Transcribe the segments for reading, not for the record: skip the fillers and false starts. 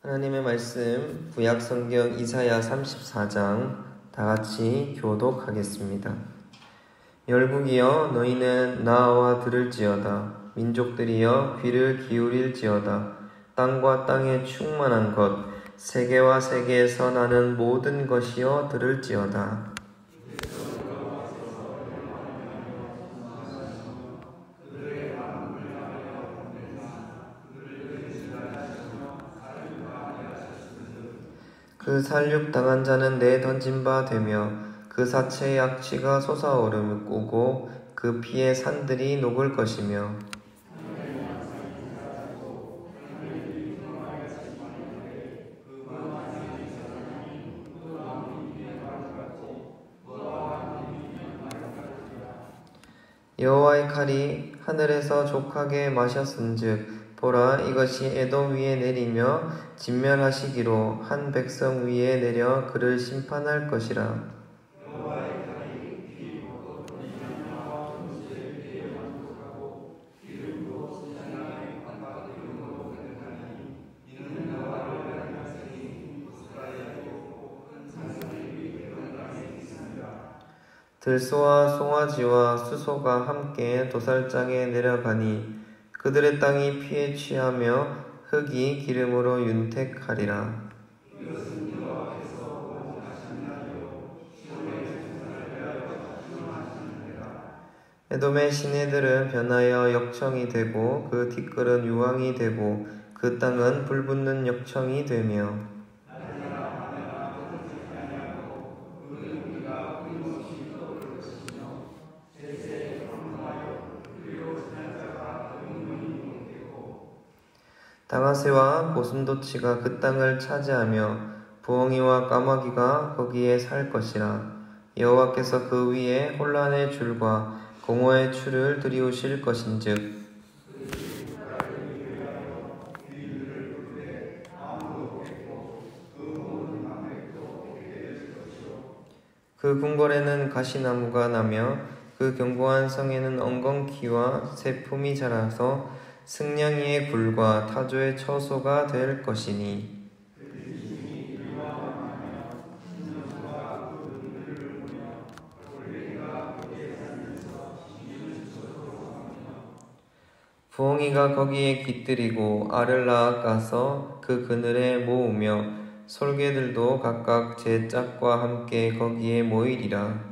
하나님의 말씀 구약성경 이사야 34장 다같이 교독하겠습니다. 열국이여 너희는 나와 들을지어다. 민족들이여 귀를 기울일지어다. 땅과 땅에 충만한 것 세계와 세계에서 나는 모든 것이여 들을지어다. 그 살육당한 자는 내 던진 바 되며 그 사체의 악취가 솟아오르고 그 피의 산들이 녹을 것이며 여호와의 칼이 하늘에서 족하게 마셨은즉 보라 이것이 에돔 위에 내리며 진멸하시기로 한 백성 위에 내려 그를 심판할 것이라. 들소와 송아지와 수소가 함께 도살장에 내려가니 그들의 땅이 피에 취하며 흙이 기름으로 윤택하리라. 에돔의 시내들은 변하여 역청이 되고 그 티끌은 유황이 되고 그 땅은 불붙는 역청이 되며 당아새와 고슴도치가 그 땅을 차지하며 부엉이와 까마귀가 거기에 살 것이라. 여호와께서 그 위에 혼란의 줄과 공허의 추를 들이우실 것인즉 그 궁궐에는 가시나무가 나며 그 견고한 성에는 엉겅퀴와 새품이 자라서 승냥이의 굴과 타조의 처소가 될 것이니 부엉이가 거기에 깃들이고 알을 낳아가서 그 그늘에 모으며 솔개들도 각각 제 짝과 함께 거기에 모이리라.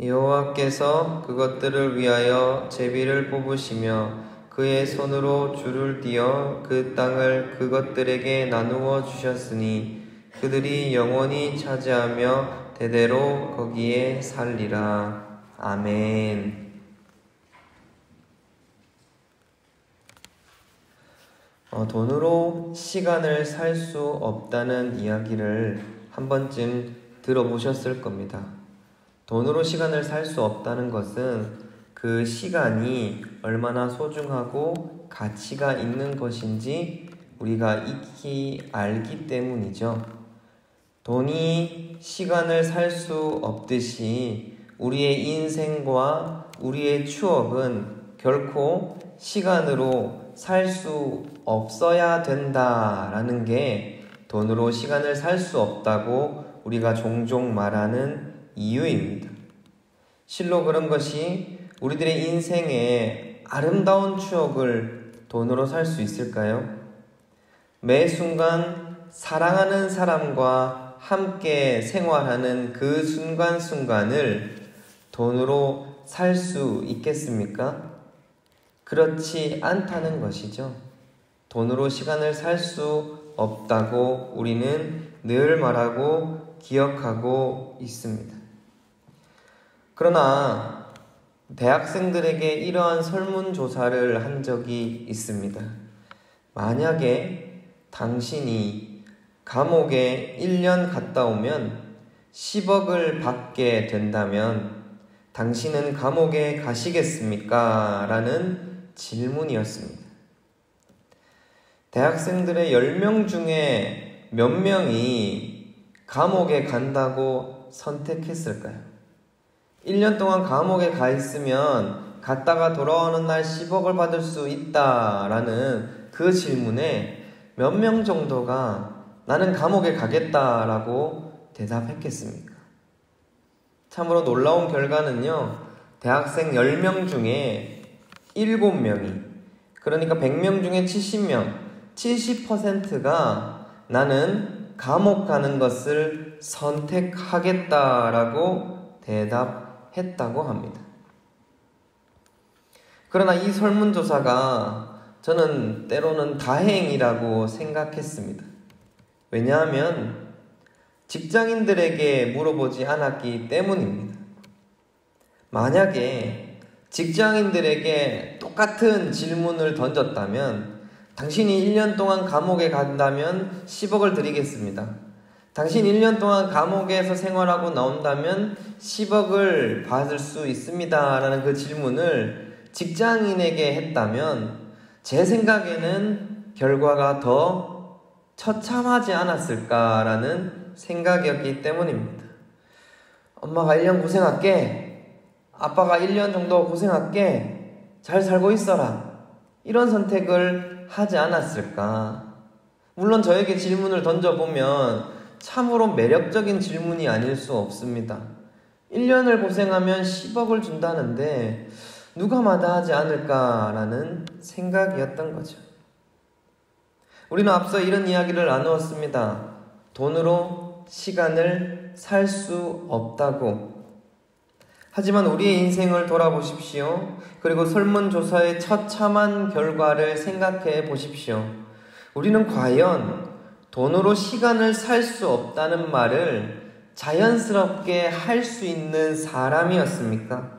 여호와께서 그것들을 위하여 제비를 뽑으시며 그의 손으로 줄을 띄어 그 땅을 그것들에게 나누어 주셨으니 그들이 영원히 차지하며 대대로 거기에 살리라. 아멘. 돈으로 시간을 살 수 없다는 이야기를 한 번쯤 들어보셨을 겁니다. 돈으로 시간을 살 수 없다는 것은 그 시간이 얼마나 소중하고 가치가 있는 것인지 우리가 익히 알기 때문이죠. 돈이 시간을 살 수 없듯이 우리의 인생과 우리의 추억은 결코 시간으로 살 수 없어야 된다라는 게 돈으로 시간을 살 수 없다고 우리가 종종 말하는 이유입니다. 실로 그런 것이 우리들의 인생의 아름다운 추억을 돈으로 살 수 있을까요? 매 순간 사랑하는 사람과 함께 생활하는 그 순간순간을 돈으로 살 수 있겠습니까? 그렇지 않다는 것이죠. 돈으로 시간을 살 수 없다고 우리는 늘 말하고 기억하고 있습니다. 그러나 대학생들에게 이러한 설문조사를 한 적이 있습니다. 만약에 당신이 감옥에 1년 갔다 오면 10억을 받게 된다면 당신은 감옥에 가시겠습니까? 라는 질문이었습니다. 대학생들의 10명 중에 몇 명이 감옥에 간다고 선택했을까요? 1년 동안 감옥에 가 있으면 갔다가 돌아오는 날 10억을 받을 수 있다라는 그 질문에 몇 명 정도가 나는 감옥에 가겠다라고 대답했겠습니까? 참으로 놀라운 결과는요, 대학생 10명 중에 7명이, 그러니까 100명 중에 70명, 70%가 나는 감옥 가는 것을 선택하겠다라고 대답했다고 합니다. 그러나 이 설문조사가 저는 때로는 다행이라고 생각했습니다. 왜냐하면 직장인들에게 물어보지 않았기 때문입니다. 만약에 직장인들에게 똑같은 질문을 던졌다면, 당신이 1년 동안 감옥에 간다면 10억을 드리겠습니다. 당신 1년 동안 감옥에서 생활하고 나온다면 10억을 받을 수 있습니다. 라는 그 질문을 직장인에게 했다면 제 생각에는 결과가 더 처참하지 않았을까라는 생각이었기 때문입니다. 엄마가 1년 고생할게. 아빠가 1년 정도 고생할게. 잘 살고 있어라. 이런 선택을 하지 않았을까? 물론 저에게 질문을 던져보면 참으로 매력적인 질문이 아닐 수 없습니다. 1년을 고생하면 10억을 준다는데 누가 마다하지 않을까라는 생각이었던 거죠. 우리는 앞서 이런 이야기를 나누었습니다. 돈으로 시간을 살 수 없다고. 하지만 우리의 인생을 돌아보십시오. 그리고 설문조사의 처참한 결과를 생각해 보십시오. 우리는 과연 돈으로 시간을 살 수 없다는 말을 자연스럽게 할 수 있는 사람이었습니까?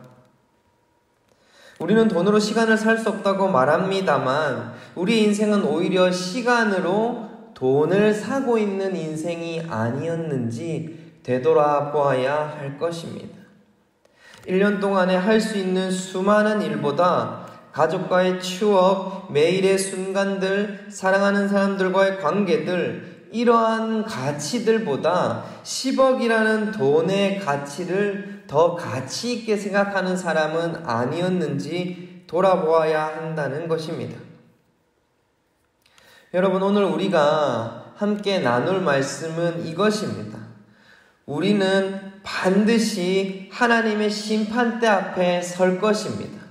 우리는 돈으로 시간을 살 수 없다고 말합니다만 우리 인생은 오히려 시간으로 돈을 사고 있는 인생이 아니었는지 되돌아보아야 할 것입니다. 1년 동안에 할 수 있는 수많은 일보다 가족과의 추억, 매일의 순간들, 사랑하는 사람들과의 관계들, 이러한 가치들보다 10억이라는 돈의 가치를 더 가치 있게 생각하는 사람은 아니었는지 돌아보아야 한다는 것입니다. 여러분, 오늘 우리가 함께 나눌 말씀은 이것입니다. 우리는 반드시 하나님의 심판대 앞에 설 것입니다.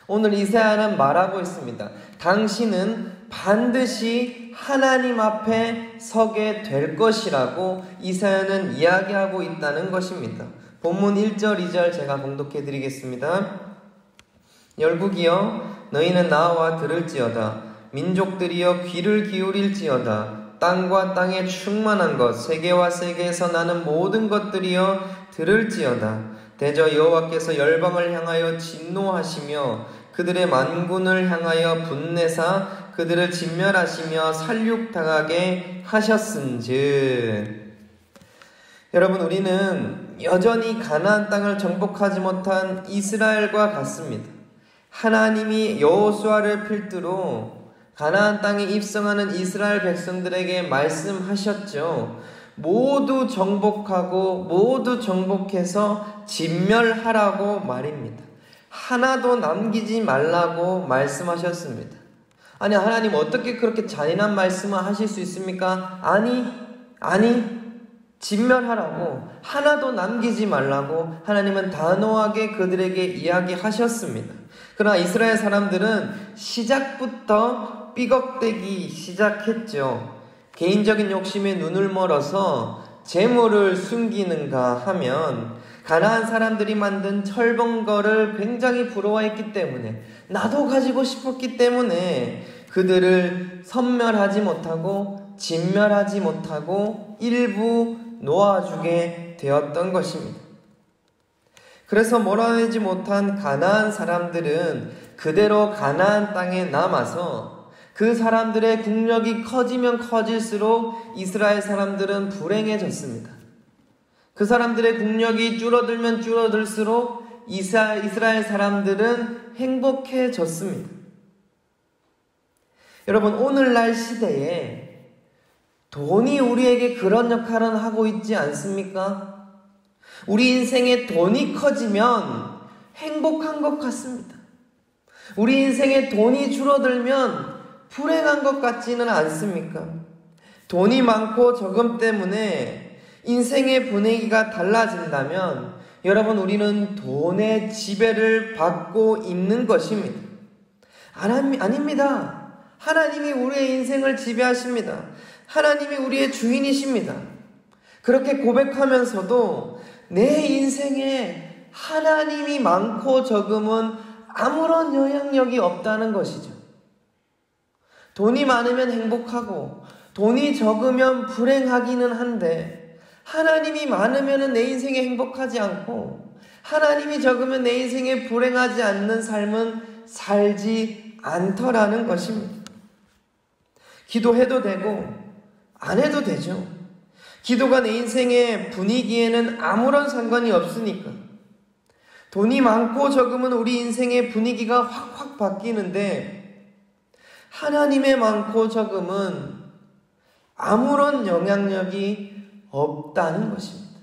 오늘 이사야는 말하고 있습니다. 당신은 반드시 하나님 앞에 서게 될 것이라고 이사야는 이야기하고 있다는 것입니다. 본문 1절, 2절 제가 봉독해 드리겠습니다. 열국이여 너희는 나와 들을지어다. 민족들이여 귀를 기울일지어다. 땅과 땅에 충만한 것, 세계와 세계에서 나는 모든 것들이여 들을지어다. 대저 여호와께서 열방을 향하여 진노하시며 그들의 만군을 향하여 분내사 그들을 진멸하시며 살육당하게 하셨은즉. 여러분, 우리는 여전히 가나안 땅을 정복하지 못한 이스라엘과 같습니다. 하나님이 여호수아를 필두로 가나안 땅에 입성하는 이스라엘 백성들에게 말씀하셨죠. 모두 정복하고 모두 정복해서 진멸하라고 말입니다. 하나도 남기지 말라고 말씀하셨습니다. 아니, 하나님 어떻게 그렇게 잔인한 말씀을 하실 수 있습니까? 아니, 진멸하라고, 하나도 남기지 말라고 하나님은 단호하게 그들에게 이야기하셨습니다. 그러나 이스라엘 사람들은 시작부터 삐걱대기 시작했죠. 개인적인 욕심에 눈을 멀어서 재물을 숨기는가 하면 가나안 사람들이 만든 철벙거를 굉장히 부러워했기 때문에, 나도 가지고 싶었기 때문에 그들을 섬멸하지 못하고 진멸하지 못하고 일부 놓아주게 되었던 것입니다. 그래서 몰아내지 못한 가나안 사람들은 그대로 가나안 땅에 남아서 그 사람들의 국력이 커지면 커질수록 이스라엘 사람들은 불행해졌습니다. 그 사람들의 국력이 줄어들면 줄어들수록 이스라엘 사람들은 행복해졌습니다. 여러분, 오늘날 시대에 돈이 우리에게 그런 역할은 하고 있지 않습니까? 우리 인생에 돈이 커지면 행복한 것 같습니다. 우리 인생에 돈이 줄어들면 불행한 것 같지는 않습니까? 돈이 많고 적음 때문에 인생의 분위기가 달라진다면 여러분, 우리는 돈의 지배를 받고 있는 것입니다. 아닙니다. 하나님이 우리의 인생을 지배하십니다. 하나님이 우리의 주인이십니다. 그렇게 고백하면서도 내 인생에 하나님이 많고 적음은 아무런 영향력이 없다는 것이죠. 돈이 많으면 행복하고 돈이 적으면 불행하기는 한데, 하나님이 많으면 내 인생에 행복하지 않고 하나님이 적으면 내 인생에 불행하지 않는 삶은 살지 않더라는 것입니다. 기도해도 되고 안 해도 되죠. 기도가 내 인생의 분위기에는 아무런 상관이 없으니까. 돈이 많고 적으면 우리 인생의 분위기가 확확 바뀌는데, 하나님의 많고 적음은 아무런 영향력이 없다는 것입니다.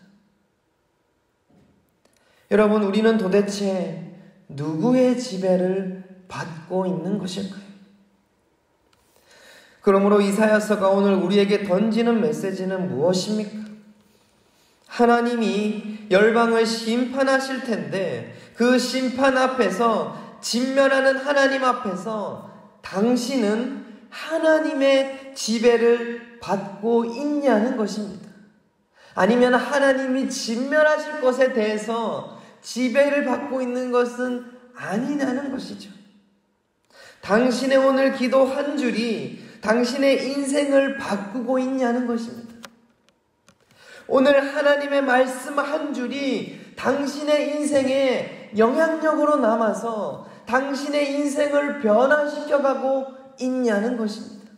여러분, 우리는 도대체 누구의 지배를 받고 있는 것일까요? 그러므로 이사야서가 오늘 우리에게 던지는 메시지는 무엇입니까? 하나님이 열방을 심판하실 텐데, 그 심판 앞에서, 진멸하는 하나님 앞에서 당신은 하나님의 지배를 받고 있냐는 것입니다. 아니면 하나님이 진멸하실 것에 대해서 지배를 받고 있는 것은 아니냐는 것이죠. 당신의 오늘 기도 한 줄이 당신의 인생을 바꾸고 있냐는 것입니다. 오늘 하나님의 말씀 한 줄이 당신의 인생에 영향력으로 남아서 당신의 인생을 변화시켜가고 있냐는 것입니다.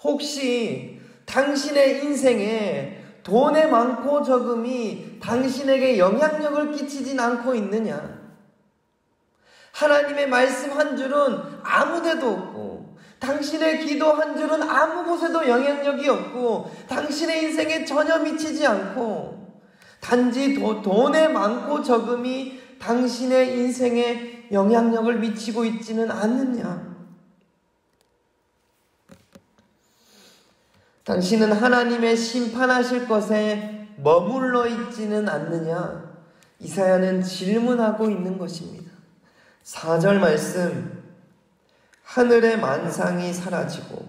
혹시 당신의 인생에 돈의 많고 적음이 당신에게 영향력을 끼치진 않고 있느냐? 하나님의 말씀 한 줄은 아무 데도 없고, 당신의 기도 한 줄은 아무 곳에도 영향력이 없고, 당신의 인생에 전혀 미치지 않고, 단지 돈의 많고 적음이 당신의 인생에 영향력을 미치고 있지는 않느냐? 당신은 하나님의 심판하실 것에 머물러 있지는 않느냐? 이사야는 질문하고 있는 것입니다. 4절 말씀, 하늘의 만상이 사라지고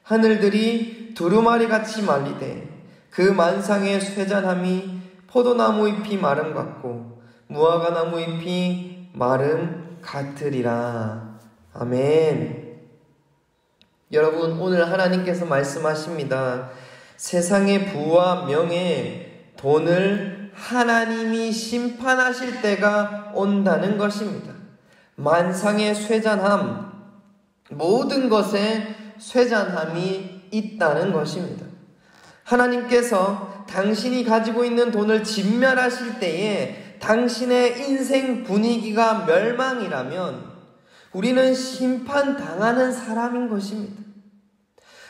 하늘들이 두루마리같이 말리되 그 만상의 쇠잔함이 포도나무 잎이 마름 같고 무화과나무 잎이 마름 같으리라. 아멘. 여러분, 오늘 하나님께서 말씀하십니다. 세상의 부와 명예, 돈을 하나님이 심판하실 때가 온다는 것입니다. 만상의 쇠잔함, 모든 것에 쇠잔함이 있다는 것입니다. 하나님께서 당신이 가지고 있는 돈을 진멸하실 때에 당신의 인생 분위기가 멸망이라면 우리는 심판당하는 사람인 것입니다.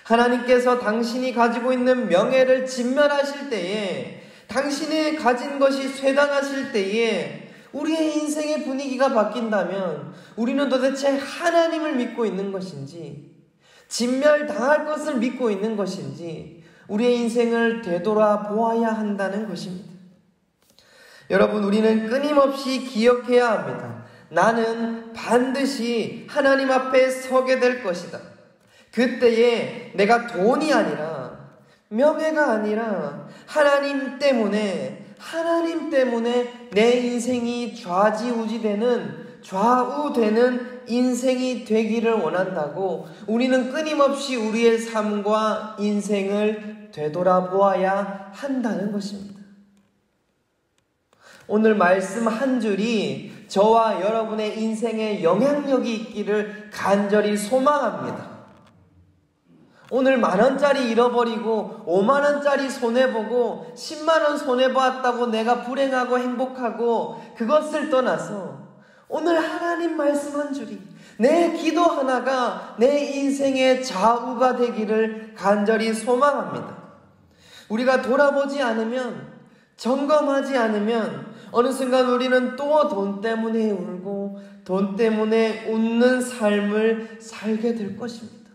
하나님께서 당신이 가지고 있는 명예를 진멸하실 때에, 당신이 가진 것이 쇠당하실 때에 우리의 인생의 분위기가 바뀐다면 우리는 도대체 하나님을 믿고 있는 것인지, 진멸당할 것을 믿고 있는 것인지 우리의 인생을 되돌아보아야 한다는 것입니다. 여러분, 우리는 끊임없이 기억해야 합니다. 나는 반드시 하나님 앞에 서게 될 것이다. 그때에 내가 돈이 아니라, 명예가 아니라 하나님 때문에 내 인생이 좌우되는 인생이 되기를 원한다고 우리는 끊임없이 우리의 삶과 인생을 되돌아보아야 한다는 것입니다. 오늘 말씀 한 줄이 저와 여러분의 인생에 영향력이 있기를 간절히 소망합니다. 오늘 10,000원짜리 잃어버리고 50,000원짜리 손해보고 100,000원 손해보았다고 내가 불행하고 행복하고, 그것을 떠나서 오늘 하나님 말씀 한 줄이 내 기도 하나가 내 인생의 좌우가 되기를 간절히 소망합니다. 우리가 돌아보지 않으면, 점검하지 않으면 어느 순간 우리는 또 돈 때문에 울고 돈 때문에 웃는 삶을 살게 될 것입니다.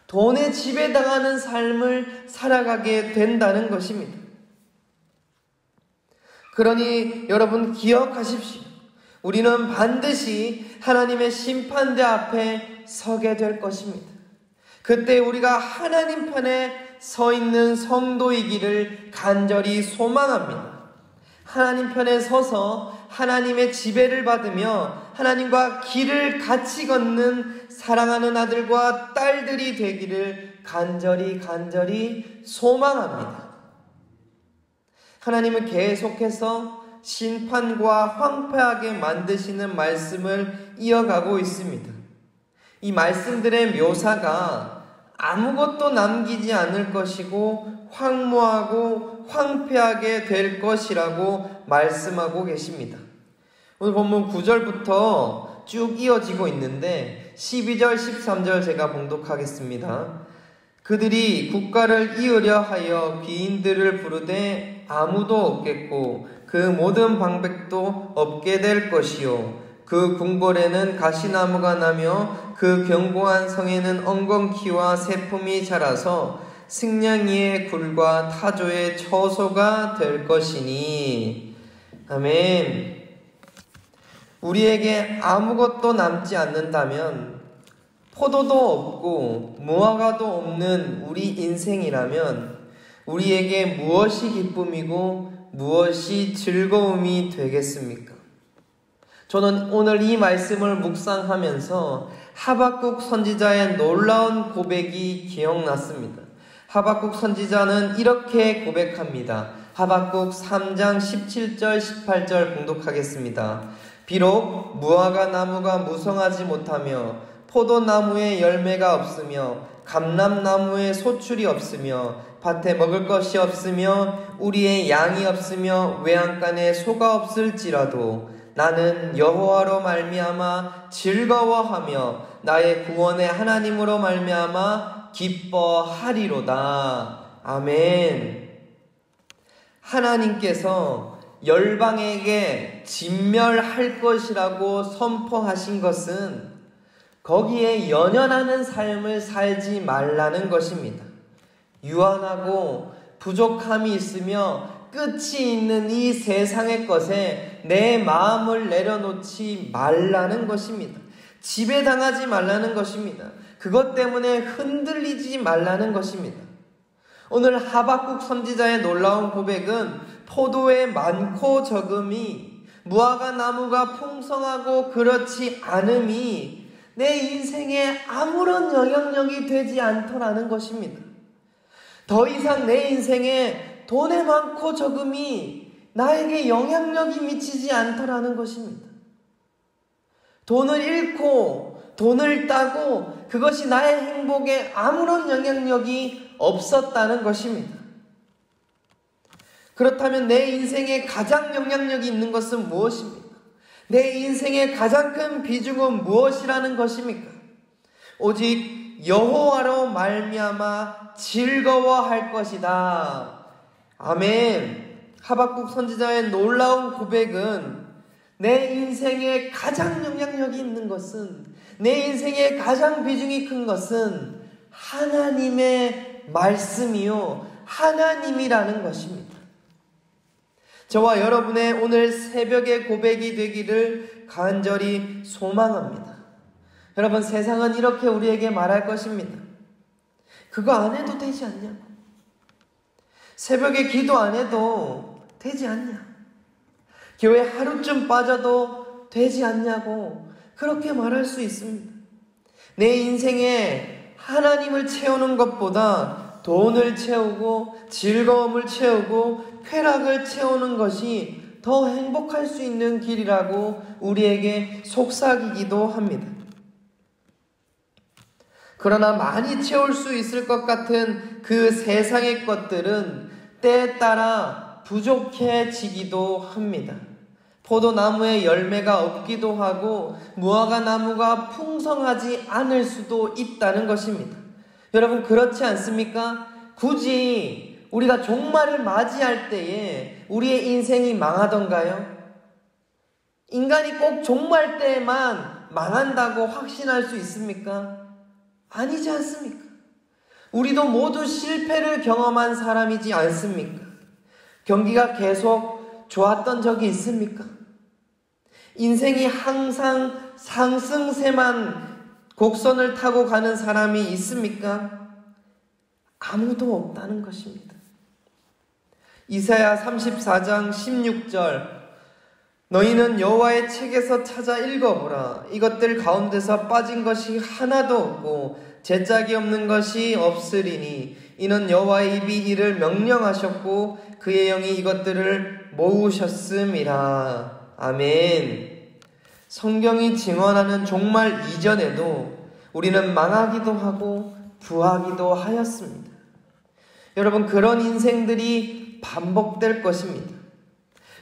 돈에 지배당하는 삶을 살아가게 된다는 것입니다. 그러니 여러분 기억하십시오. 우리는 반드시 하나님의 심판대 앞에 서게 될 것입니다. 그때 우리가 하나님 편에 서 있는 성도이기를 간절히 소망합니다. 하나님 편에 서서 하나님의 지배를 받으며 하나님과 길을 같이 걷는 사랑하는 아들과 딸들이 되기를 간절히 소망합니다. 하나님은 계속해서 심판과 황폐하게 만드시는 말씀을 이어가고 있습니다. 이 말씀들의 묘사가 아무것도 남기지 않을 것이고 황무하고 황폐하게 될 것이라고 말씀하고 계십니다. 오늘 본문 9절부터 쭉 이어지고 있는데 12절, 13절 제가 봉독하겠습니다. 그들이 국가를 이으려 하여 귀인들을 부르되 아무도 없겠고 그 모든 방백도 없게 될 것이요 그 궁궐에는 가시나무가 나며 그 견고한 성에는 엉겅퀴와 새품이 자라서 승냥이의 굴과 타조의 처소가 될 것이니. 아멘. 우리에게 아무것도 남지 않는다면, 포도도 없고 무화과도 없는 우리 인생이라면 우리에게 무엇이 기쁨이고 무엇이 즐거움이 되겠습니까? 저는 오늘 이 말씀을 묵상하면서 하박국 선지자의 놀라운 고백이 기억났습니다. 하박국 선지자는 이렇게 고백합니다. 하박국 3장 17절 18절 봉독하겠습니다. 비록 무화과 나무가 무성하지 못하며 포도나무에 열매가 없으며 감람나무에 소출이 없으며 밭에 먹을 것이 없으며 우리의 양이 없으며 외양간에 소가 없을지라도 나는 여호와로 말미암아 즐거워하며 나의 구원의 하나님으로 말미암아 기뻐하리로다. 아멘. 하나님께서 열방에게 진멸할 것이라고 선포하신 것은 거기에 연연하는 삶을 살지 말라는 것입니다. 유한하고 부족함이 있으며 끝이 있는 이 세상의 것에 내 마음을 내려놓지 말라는 것입니다. 지배당하지 말라는 것입니다. 그것 때문에 흔들리지 말라는 것입니다. 오늘 하박국 선지자의 놀라운 고백은 포도의 많고 적음이, 무화과 나무가 풍성하고 그렇지 않음이 내 인생에 아무런 영향력이 되지 않더라는 것입니다. 더 이상 내 인생에 돈의 많고 적음이 나에게 영향력이 미치지 않더라는 것입니다. 돈을 잃고 돈을 따고 그것이 나의 행복에 아무런 영향력이 없었다는 것입니다. 그렇다면 내 인생에 가장 영향력이 있는 것은 무엇입니까? 내 인생의 가장 큰 비중은 무엇이라는 것입니까? 오직 여호와로 말미암아 즐거워할 것이다. 아멘. 하박국 선지자의 놀라운 고백은 내 인생에 가장 영향력이 있는 것은, 내 인생에 가장 비중이 큰 것은 하나님의 말씀이요 하나님이라는 것입니다. 저와 여러분의 오늘 새벽의 고백이 되기를 간절히 소망합니다. 여러분, 세상은 이렇게 우리에게 말할 것입니다. 그거 안 해도 되지 않냐? 새벽에 기도 안 해도 되지 않냐? 교회 하루쯤 빠져도 되지 않냐고 그렇게 말할 수 있습니다. 내 인생에 하나님을 채우는 것보다 돈을 채우고 즐거움을 채우고 쾌락을 채우는 것이 더 행복할 수 있는 길이라고 우리에게 속삭이기도 합니다. 그러나 많이 채울 수 있을 것 같은 그 세상의 것들은 때에 따라 부족해지기도 합니다. 포도나무에 열매가 없기도 하고 무화과 나무가 풍성하지 않을 수도 있다는 것입니다. 여러분, 그렇지 않습니까? 굳이 우리가 종말을 맞이할 때에 우리의 인생이 망하던가요? 인간이 꼭 종말 때에만 망한다고 확신할 수 있습니까? 아니지 않습니까? 우리도 모두 실패를 경험한 사람이지 않습니까? 경기가 계속 좋았던 적이 있습니까? 인생이 항상 상승세만 곡선을 타고 가는 사람이 있습니까? 아무도 없다는 것입니다. 이사야 34장 16절, 너희는 여호와의 책에서 찾아 읽어보라. 이것들 가운데서 빠진 것이 하나도 없고 제짝이 없는 것이 없으리니 이는 여호와의 입이 이를 명령하셨고 그의 영이 이것들을 모으셨음이라. 아멘. 성경이 증언하는 종말 이전에도 우리는 망하기도 하고 부하기도 하였습니다. 여러분, 그런 인생들이 반복될 것입니다.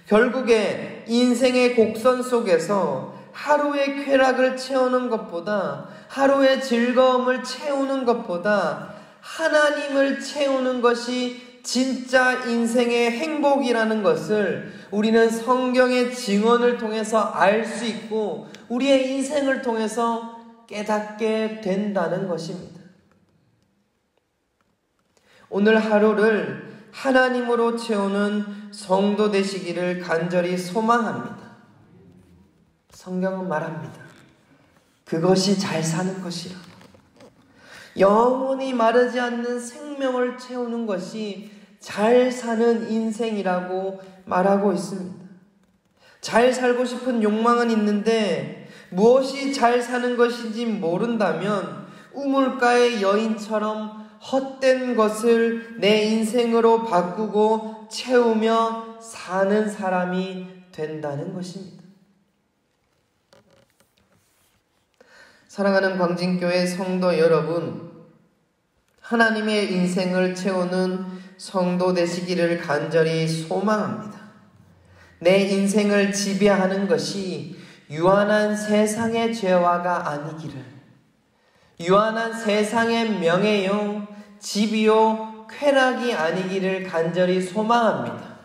결국에 인생의 곡선 속에서 하루의 쾌락을 채우는 것보다, 하루의 즐거움을 채우는 것보다 하나님을 채우는 것이 진짜 인생의 행복이라는 것을 우리는 성경의 증언을 통해서 알 수 있고 우리의 인생을 통해서 깨닫게 된다는 것입니다. 오늘 하루를 하나님으로 채우는 성도 되시기를 간절히 소망합니다. 성경은 말합니다. 그것이 잘 사는 것이라. 영원히 마르지 않는 생명을 채우는 것이 잘 사는 인생이라고 말하고 있습니다. 잘 살고 싶은 욕망은 있는데 무엇이 잘 사는 것인지 모른다면 우물가의 여인처럼 헛된 것을 내 인생으로 바꾸고 채우며 사는 사람이 된다는 것입니다. 사랑하는 광진교회 성도 여러분, 하나님의 인생을 채우는 성도 되시기를 간절히 소망합니다. 내 인생을 지배하는 것이 유한한 세상의 죄화가 아니기를, 유한한 세상의 명예요, 집이요, 쾌락이 아니기를 간절히 소망합니다.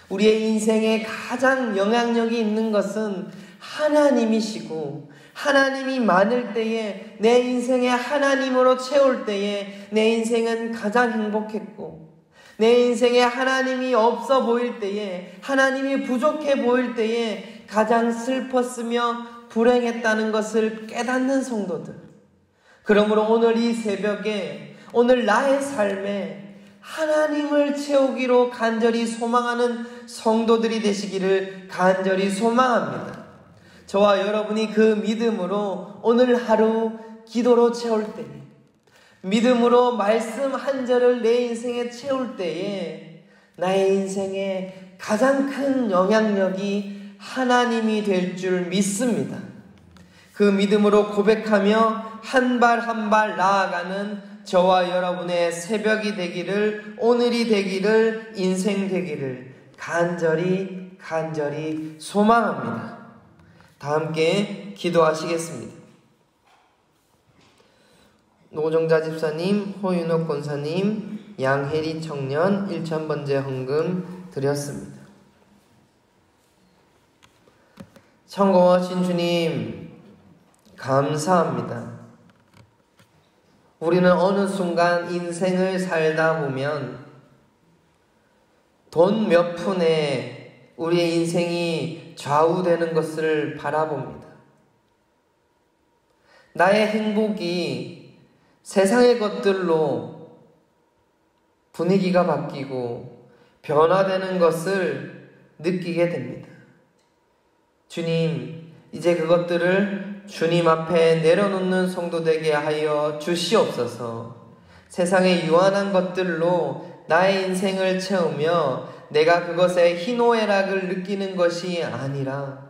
우리의 인생에 가장 영향력이 있는 것은 하나님이시고, 하나님이 많을 때에, 내 인생에 하나님으로 채울 때에 내 인생은 가장 행복했고, 내 인생에 하나님이 없어 보일 때에, 하나님이 부족해 보일 때에 가장 슬펐으며 불행했다는 것을 깨닫는 성도들. 그러므로 오늘 이 새벽에, 오늘 나의 삶에 하나님을 채우기로 간절히 소망하는 성도들이 되시기를 간절히 소망합니다. 저와 여러분이 그 믿음으로 오늘 하루 기도로 채울 때에, 믿음으로 말씀 한 절을 내 인생에 채울 때에 나의 인생에 가장 큰 영향력이 하나님이 될 줄 믿습니다. 그 믿음으로 고백하며 한 발 한 발 나아가는 저와 여러분의 새벽이 되기를, 오늘이 되기를, 인생 되기를 간절히 소망합니다. 다 함께 기도하시겠습니다. 노정자 집사님, 호윤옥 권사님, 양혜리 청년 1000번째 헌금 드렸습니다. 성공하신 주님, 감사합니다. 우리는 어느 순간 인생을 살다 보면 돈 몇 푼에 우리의 인생이 좌우되는 것을 바라봅니다. 나의 행복이 세상의 것들로 분위기가 바뀌고 변화되는 것을 느끼게 됩니다. 주님, 이제 그것들을 주님 앞에 내려놓는 성도 되게 하여 주시옵소서. 세상의 유한한 것들로 나의 인생을 채우며 내가 그것에 희노애락을 느끼는 것이 아니라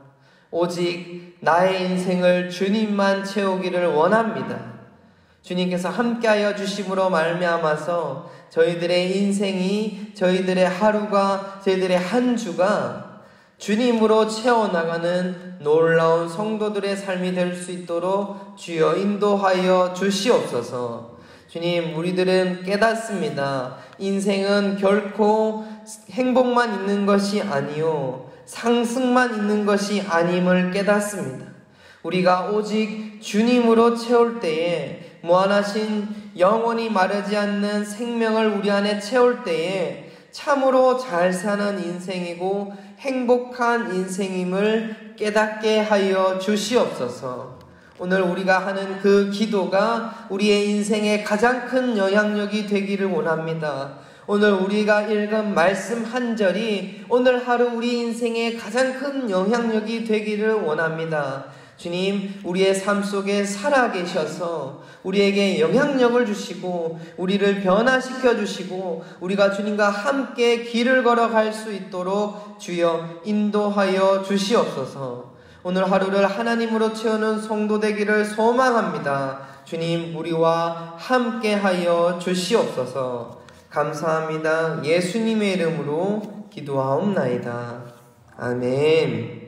오직 나의 인생을 주님만 채우기를 원합니다. 주님께서 함께하여 주심으로 말미암아서 저희들의 인생이, 저희들의 하루가, 저희들의 한 주가 주님으로 채워나가는 놀라운 성도들의 삶이 될 수 있도록 주여 인도하여 주시옵소서. 주님, 우리들은 깨닫습니다. 인생은 결코 행복만 있는 것이 아니요 상승만 있는 것이 아님을 깨닫습니다. 우리가 오직 주님으로 채울 때에, 무한하신 영원히 마르지 않는 생명을 우리 안에 채울 때에 참으로 잘 사는 인생이고 행복한 인생임을 깨닫게 하여 주시옵소서. 오늘 우리가 하는 그 기도가 우리의 인생에 가장 큰 영향력이 되기를 원합니다. 오늘 우리가 읽은 말씀 한 절이 오늘 하루 우리 인생에 가장 큰 영향력이 되기를 원합니다. 주님, 우리의 삶 속에 살아계셔서 우리에게 영향력을 주시고 우리를 변화시켜 주시고 우리가 주님과 함께 길을 걸어갈 수 있도록 주여 인도하여 주시옵소서. 오늘 하루를 하나님으로 채우는 성도 되기를 소망합니다. 주님, 우리와 함께하여 주시옵소서. 감사합니다. 예수님의 이름으로 기도하옵나이다. 아멘.